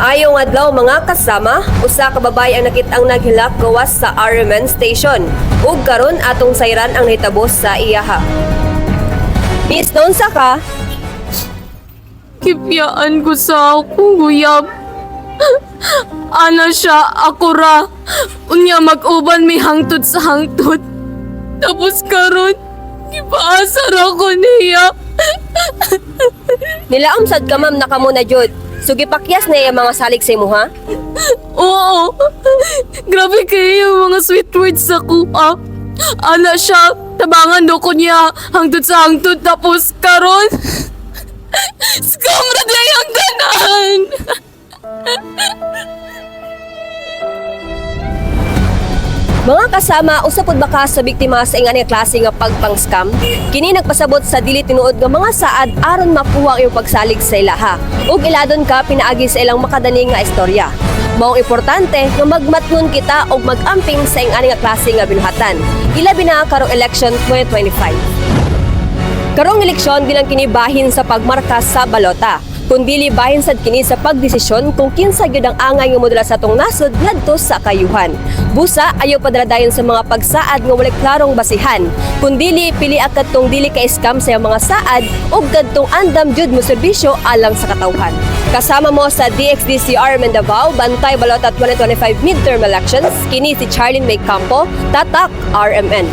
Maayong adlaw mga kasama, usa ka babay ang nakit-ang naghilak gawas sa Rmn Station. Ug karon atong sayran ang nahitabo sa iyaha. Miss, naunsa ka? Kipyaan ko sa akong guyab. Ana siya, ako ra. Unya mag-uban may hangtod sa hangtod. Tapos karon, ipaasar ako niya. Nilaom sad ka ma'am naka mo na jud. Sugi pakyas na yung mga salig sa imo ha? Oo. Grabe kayo yung mga sweet words sa kuha. Ana siya, tabangan do ko niya hangtod sa hangtod tapos karon. Scam ra day ang ganan. Mga kasama, usapod ba ka sa biktima sa ingani klase nga pagpang-scam? Kini nagpasabot sa dili tinuod nga mga saad aron makuha ang iyong pagsalig sa ilaha. Ug iladon ka pinaagi sa ilang makadani nga istorya. Maong importante nga magmatngon kita og mag-amping sa ingani nga klase nga binuhatan. Ilabi na karong election 2025. Karong eleksyon di lang kini bahin sa pagmarka sa balota, kundi bahin sad kini sa pagdesisyon kung kinsa gyud ang angay nga modula sa atong nasod ngadto sa kayuhan. Busa ayaw padradayon sa mga pagsaad nga walay klarong basihan, kundi pili kadtong dili ka scam sa mga saad ug kadtong andam jud mo serbisyo alang sa katawhan. Kasama mo sa DXDCR Rmn Bantay Balota 2025 midterm elections, kini si Charlene May Campo, Tatak RMN.